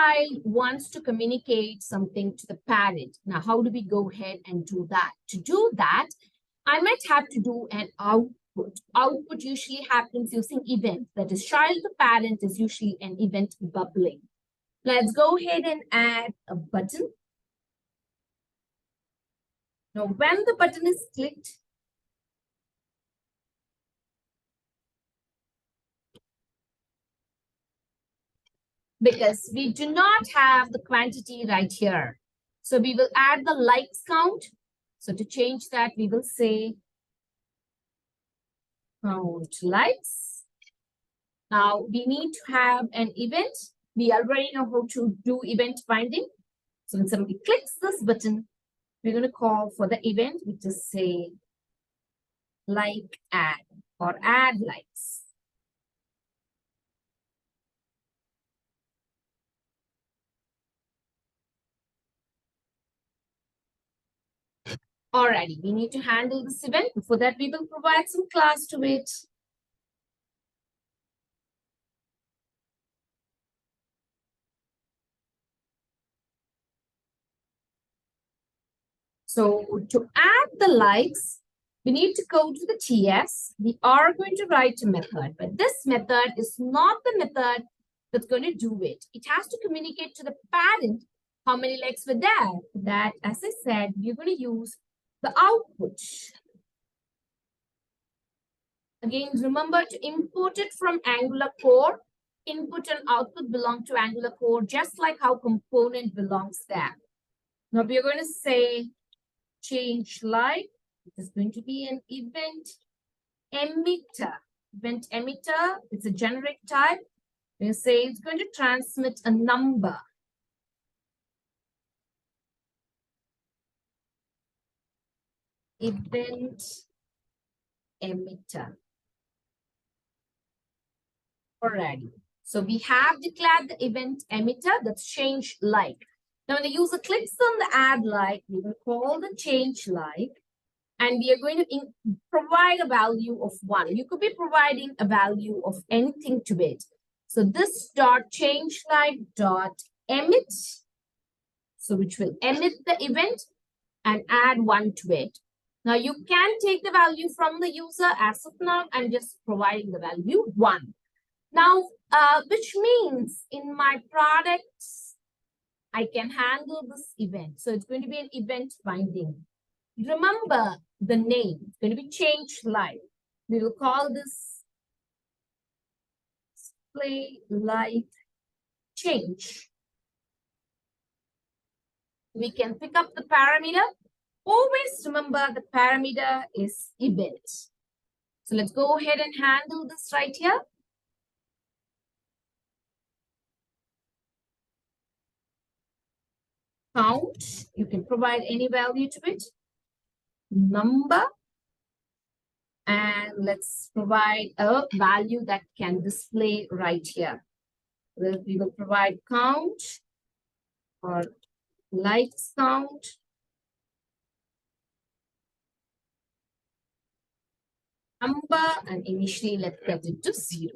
child wants to communicate something to the parent. Now, how do we go ahead and do that? To do that, I might have to do an output. Output usually happens using event. That is, child to parent is usually an event bubbling. Let's go ahead and add a button. Now, when the button is clicked, because we do not have the quantity right here, so we will add the likes count. So to change that, we will say count likes. Now we need to have an event. We already know how to do event binding. So when somebody clicks this button, we're going to call for the event, which is say like add or add likes. Alrighty, we need to handle this event. Before that, we will provide some class to it. So to add the likes, we need to go to the TS. We are going to write a method, but this method is not the method that's going to do it. It has to communicate to the parent how many likes were there. That, as I said, we're going to use the output. Again, remember to import it from Angular core. Input and output belong to Angular core, just like how component belongs there. Now we are going to say change like. It is going to be an event emitter. Event emitter, it's a generic type. We say it's going to transmit a number. Event emitter. Alrighty. So we have declared the event emitter, that's change like. Now when the user clicks on the add like, we will call the change like, and we are going to provide a value of 1. You could be providing a value of anything to it. So this dot change like dot emit, so which will emit the event and add 1 to it. Now you can take the value from the user. As of now, I'm just providing the value 1. Now, which means in my products, I can handle this event. So it's going to be an event binding. Remember the name. It's going to be change like. We will call this display like change. We can pick up the parameter. Always remember the parameter is event. So let's go ahead and handle this right here. Count, you can provide any value to it. Number, and let's provide a value that can display right here. We will provide count or likes count. Number, and initially let's get it to 0.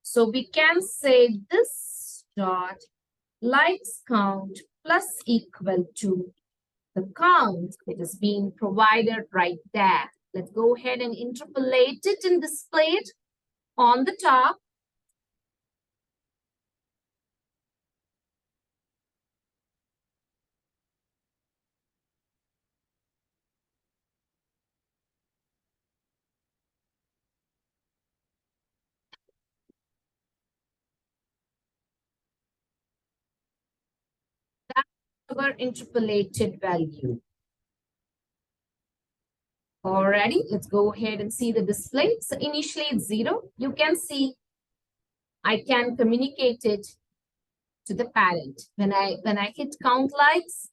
So we can say this dot likes count plus equal to the count that is being provided right there. Let's go ahead and interpolate it and display it on the top. That's our interpolated value. Alrighty, let's go ahead and see the display. So initially it's 0. You can see I can communicate it to the parent. When I hit count likes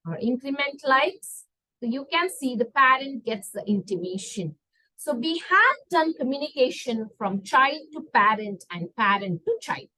or increment likes, so you can see the parent gets the intimation. So we have done communication from child to parent and parent to child.